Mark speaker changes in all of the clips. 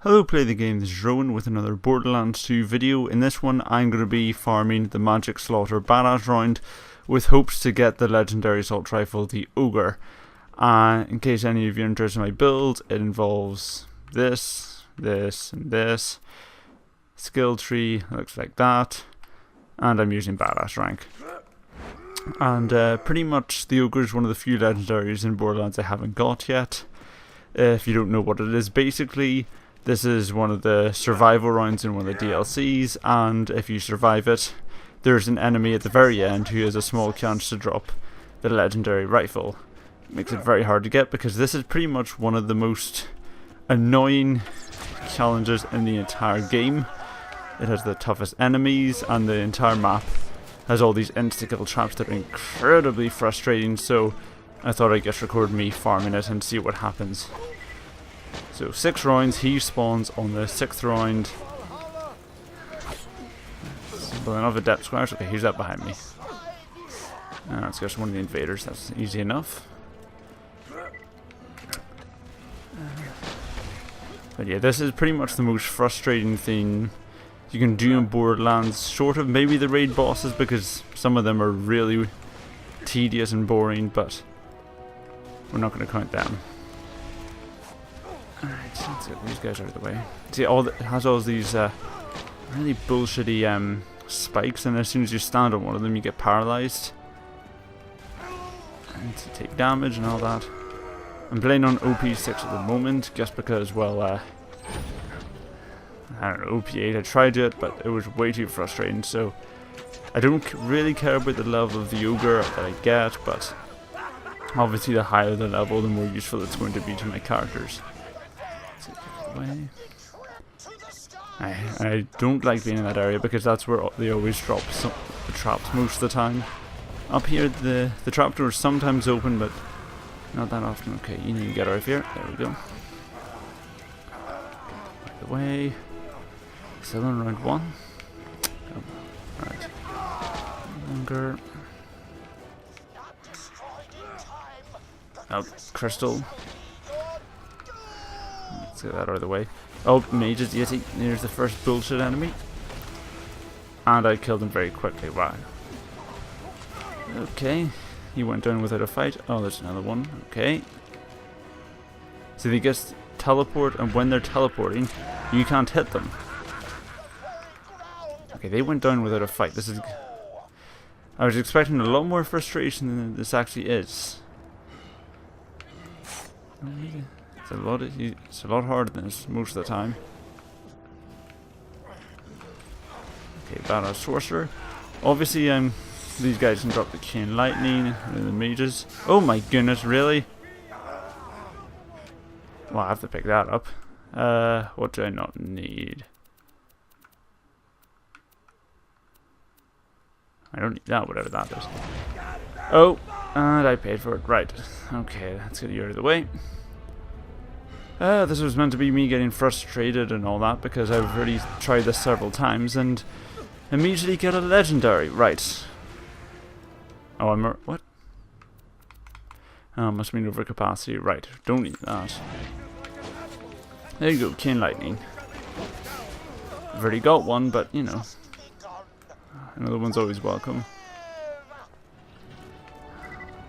Speaker 1: Hello, Play the Game, this is Rowan with another Borderlands 2 video. In this one I'm going to be farming the Magic Slaughter Badass round with hopes to get the legendary assault rifle, the Ogre. In case any of you are interested in my build, it involves this, this and this. Skill tree looks like that, and I'm using Badass rank. And pretty much the Ogre is one of the few legendaries in Borderlands I haven't got yet. If you don't know what it is, basically this is one of the survival rounds in one of the DLCs, and if you survive it, there's an enemy at the very end who has a small chance to drop the legendary rifle. It makes it very hard to get because this is pretty much one of the most annoying challenges in the entire game. It has the toughest enemies, and the entire map has all these insta-kill traps that are incredibly frustrating, so I thought I'd just record me farming it and see what happens. So 6 rounds, he spawns on the 6th round. Simple enough, a depth squares. Okay, who's that behind me? That's just one of the invaders, that's easy enough. But yeah, this is pretty much the most frustrating thing you can do in Borderlands, short of maybe the raid bosses, because some of them are really tedious and boring, but we're not going to count them. Alright, let's get these guys out of the way. See, it has all these really bullshitty spikes, and as soon as you stand on one of them you get paralyzed and to take damage and all that. I'm playing on OP6 at the moment just because, well, I don't know, OP8 I tried it, but it was way too frustrating, so I don't really care about the level of the Ogre that I get, but obviously the higher the level, the more useful it's going to be to my characters. I don't like being in that area because that's where they always drop the traps most of the time. Up here the trap door is sometimes open, but not that often. Okay, you need to get out of here. There we go. By the way, still in round 1. Oh, right. Longer. Oh, crystal. Let's get that out of the way. Oh, mages, Yeti. There's the first bullshit enemy. And I killed him very quickly. Wow. Okay. He went down without a fight. Oh, there's another one. Okay. So they just teleport, and when they're teleporting, you can't hit them. Okay, they went down without a fight. This is... I was expecting a lot more frustration than this actually is. It's a lot harder than this most of the time. Okay, Badass Sorcerer. Obviously, these guys can drop the chain lightning and the mages. Oh my goodness, really? Well, I have to pick that up. What do I not need? I don't need that, whatever that is. Oh, and I paid for it. Right. Okay, let's get you out of the way. This was meant to be me getting frustrated and all that, because I've already tried this several times and immediately get a legendary. Right. Oh, what? Oh, must mean overcapacity. Right, don't need that. There you go, chain lightning. I've already got one, but you know, another one's always welcome.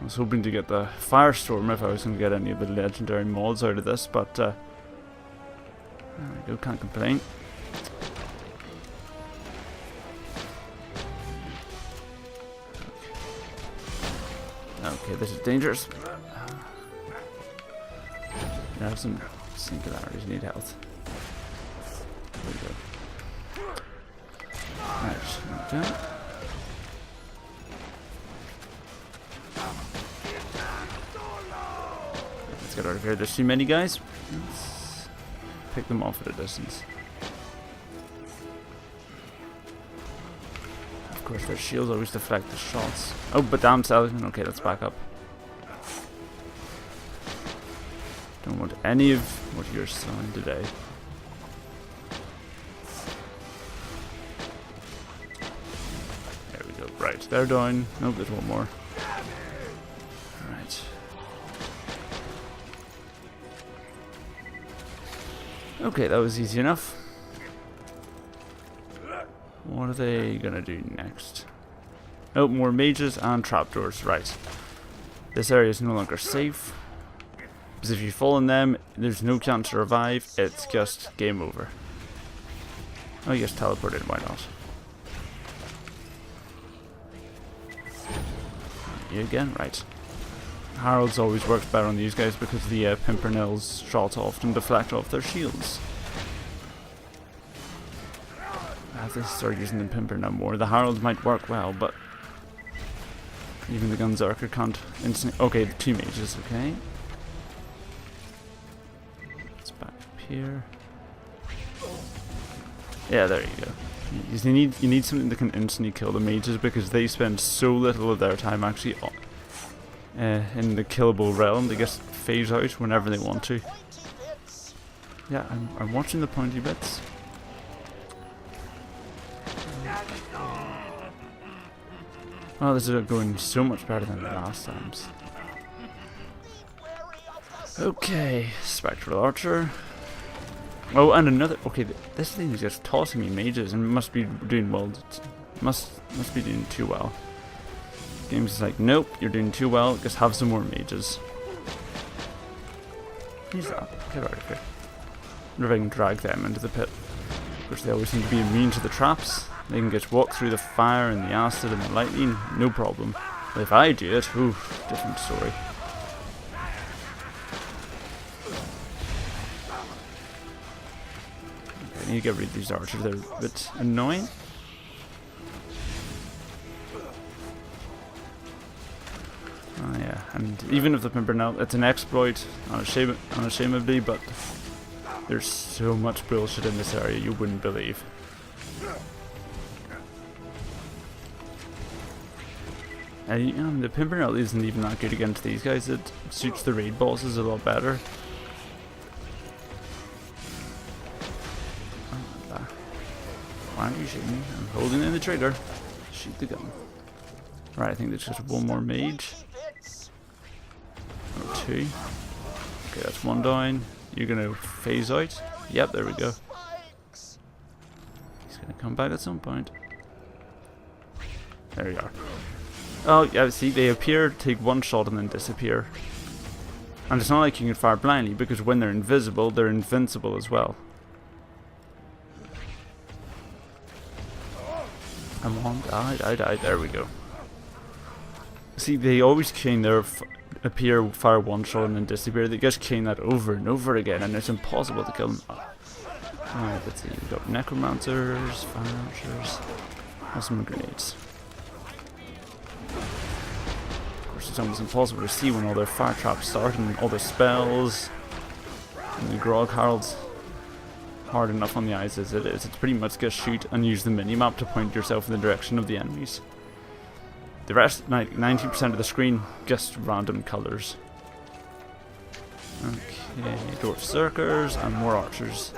Speaker 1: I was hoping to get the Firestorm if I was going to get any of the legendary mods out of this, but there we go, can't complain. Okay, this is dangerous. I have some singularities, need health. There we go. Right, okay. Let's get out of here. There's too many guys. Let's pick them off at a distance. Of course, their shields always deflect the shots. Oh, but damn Seligman. Okay, let's back up. Don't want any of what you're selling today. There we go. Right, they're down. Nope, there's one more. Right. Okay, that was easy enough. What are they gonna do next? Oh, more mages and trapdoors. Right. This area is no longer safe. Because if you fall in them, there's no chance to revive. It's just game over. Oh, you just teleported. Why not? You again? Right. Harold's always works better on these guys because the Pimpernel's shots often deflect off their shields. I have to start using the Pimpernel more. The Harold might work well, but even the Gunzerker can't instantly. Okay, the 2 mages, okay. It's back up here. Yeah, there you go. You need something that can instantly kill the mages because they spend so little of their time actually in the killable realm. They just phase out whenever they want to. Yeah, I'm watching the pointy bits. Oh, this is going so much better than the last times. Okay, Spectral Archer. Oh, and another. Okay, this thing is just tossing me mages and must be doing well. Must be doing too well. Game's just like, nope, you're doing too well. Just have some more mages. Who's that? Get out of here. I wonder if I can drag them into the pit. Of course, they always seem to be immune to the traps. They can just walk through the fire and the acid and the lightning, no problem. But if I do it, ooh, different story. I need to get rid of these archers, they're a bit annoying. Oh yeah, and even if the Pimpernel, it's an exploit, unashamedly, but there's so much bullshit in this area you wouldn't believe. The Pimpernel isn't even that good against these guys, it suits the raid bosses a lot better. Why aren't you shooting me? I'm holding in the trigger. Shoot the gun. Right, I think there's just one more mage. Or 2. Okay, that's 1 down. You're gonna phase out. Yep, there we go. He's gonna come back at some point. There you are. Oh, yeah, see, they appear, take 1 shot and then disappear. And it's not like you can fire blindly, because when they're invisible, they're invincible as well. Come on, die, there we go. See, they always chain their appear, fire 1 shot and then disappear. They just chain that over and over again, and it's impossible to kill them. Alright, let's see, we've got necromancers, fire archers, and some grenades. Of course, it's almost impossible to see when all their fire traps start and all their spells. And the Grog Herald's hard enough on the eyes as it is. It's pretty much just shoot and use the minimap to point yourself in the direction of the enemies. The rest, 90% of the screen, just random colours. Okay, Dwarf Circers and more archers.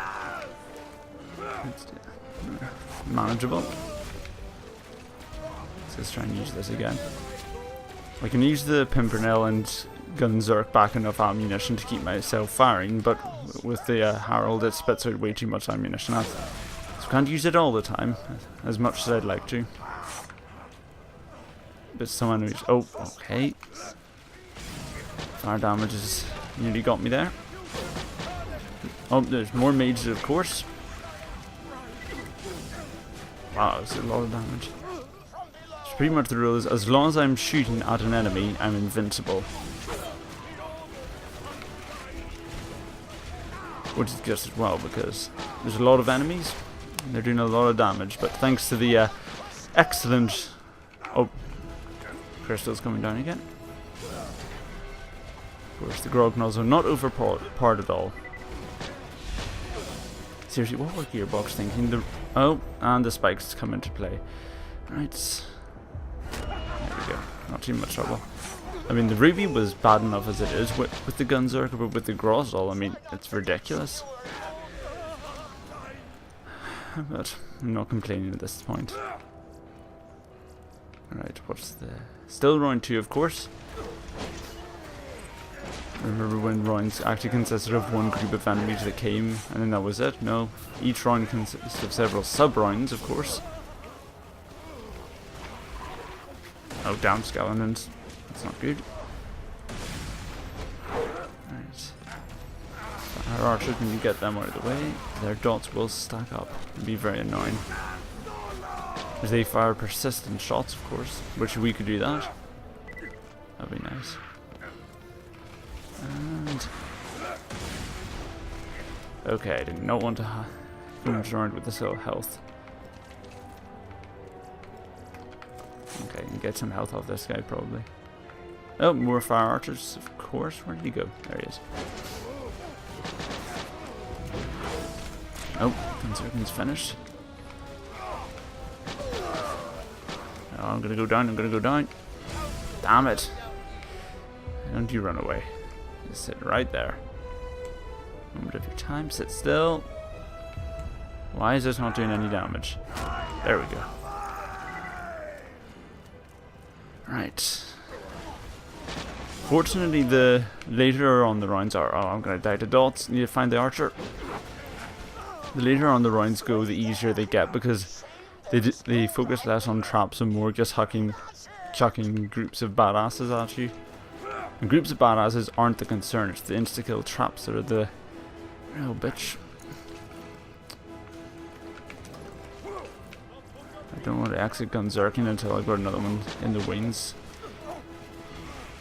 Speaker 1: Manageable. Let's try and use this again. I can use the Pimpernel and Gunzerk back enough ammunition to keep myself firing, but with the Herald it spits out way too much ammunition. So I can't use it all the time, as much as I'd like to. But some enemies... Oh, okay. Fire damage has nearly got me there. Oh, there's more mages, of course. Wow, that's a lot of damage. So pretty much the rule is, as long as I'm shooting at an enemy, I'm invincible. Which is just as well, because there's a lot of enemies, and they're doing a lot of damage, but thanks to the excellent... Oh, crystals coming down again. Of course, the Grognalls are not overpowered at all. Seriously, what were Gearbox thinking? Oh, and the spikes come into play. Right. There we go. Not too much trouble. I mean, the Ruby was bad enough as it is with the Gunzerker, but with the Grozdal, I mean, it's ridiculous. But I'm not complaining at this point. Alright, what's the... Still round 2, of course. Remember when rounds actually consisted of one group of enemies that came, and then that was it? No. Each round consists of several sub-rounds, of course. Oh, damn skeletons. That's not good. Right. Our archers, when you get them out of the way, their dots will stack up and be very annoying. As they fire persistent shots, of course. Which we could do that. That'd be nice. And okay, I did not want to finish around with this little health. Okay, I can get some health off this guy probably. Oh, more fire archers, of course. Where did he go? There he is. Oh, 10 seconds finished. Oh, I'm gonna go down, I'm gonna go down. Damn it. Don't you run away. Just sit right there. Moment of your time, sit still. Why is this not doing any damage? There we go. Right. Fortunately, the later on the rounds are... Oh, I'm gonna die to dots. Need to find the archer. The later on the rounds go, the easier they get because they focus less on traps and more just chucking groups of badasses at you. And groups of badasses aren't the concern, it's the insta-kill traps that are the real bitch. I don't want to exit Gunzerking until I've got another one in the wings.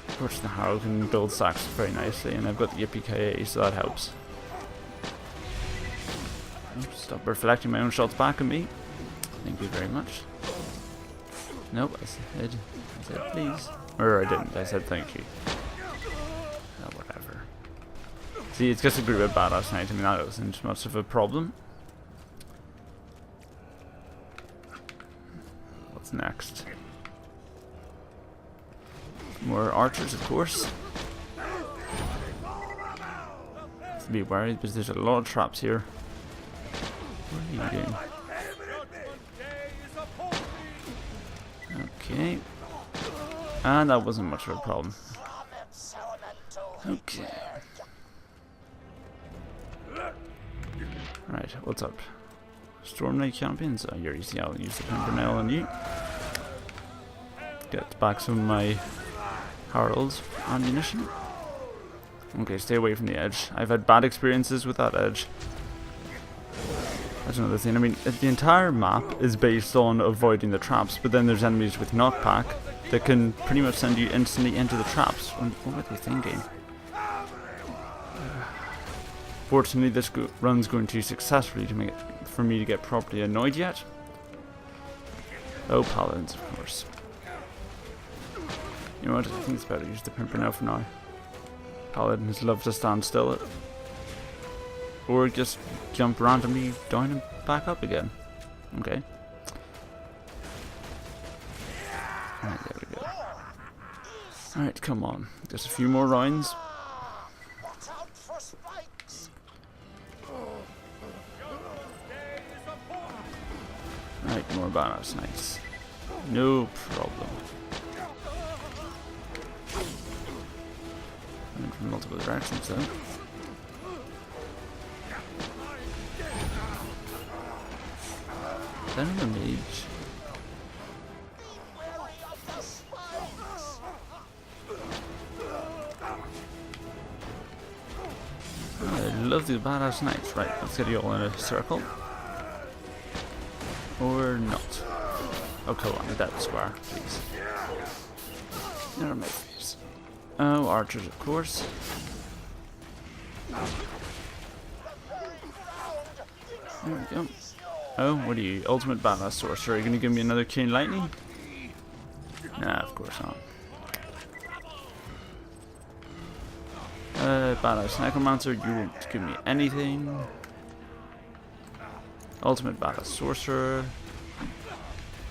Speaker 1: Fortunately, Harrow can build sacks very nicely, and I've got the Yippee-ki-yay, so that helps. Stop reflecting my own shots back at me. Thank you very much. Nope, I said please. Or I didn't, I said thank you. Oh, whatever. See, it's just a group of badass knights. I mean, that wasn't much of a problem. What's next? More archers, of course. To be worried because there's a lot of traps here. What are you doing? Okay. And that wasn't much of a problem. Okay. Right, what's up? Storm Knight champions? Oh, you're easy. I'll use the Pimpernel on you. Get back some of my Harald's ammunition. Okay, stay away from the edge. I've had bad experiences with that edge. That's another thing. I mean, the entire map is based on avoiding the traps, but then there's enemies with knockback that can pretty much send you instantly into the traps. What were they thinking? Fortunately, this run's going too successfully to make it for me to get properly annoyed yet. Oh, paladins, of course. You know what? I think it's better to use the Pimpernel for now. Paladins love to stand still. Or just jump randomly down and back up again. Okay. Alright, there we go. Alright, come on. Just a few more rounds. Right, more badass knights. No problem. Coming from multiple directions though. Is that another mage? Oh, I love the badass knights. Right, let's get you all in a circle. Or not. Oh, come on, that square, please. Never mind, please. Oh, archers, of course. There we go. Oh, what are you? Ultimate badass sorcerer. Are you going to give me another chain lightning? Nah, of course not. Badass necromancer, you won't give me anything. Ultimate badass sorcerer.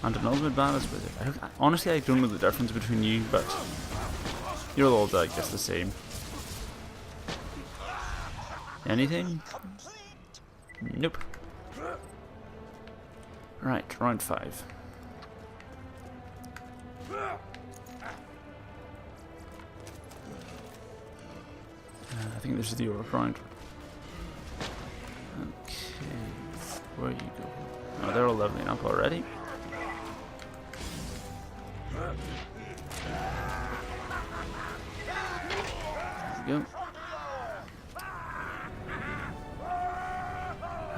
Speaker 1: And an ultimate badass wizard. Honestly, I don't know the difference between you, but you're all, I guess, the same. Anything? Nope. Right, round 5. I think this is the orc round. Okay, where you go? Oh, they're all leveling up already. There we go.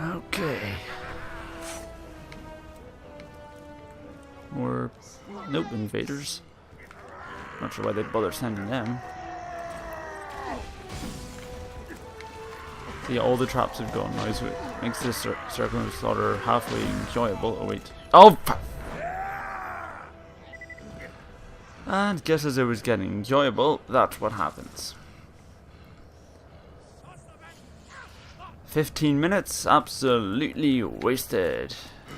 Speaker 1: Okay. More nope invaders. Not sure why they'd bother sending them. So yeah, all the traps have gone now, so it makes this circle of slaughter halfway enjoyable. Oh wait. Oh! And just as it was getting enjoyable, that's what happens. 15 minutes, absolutely wasted.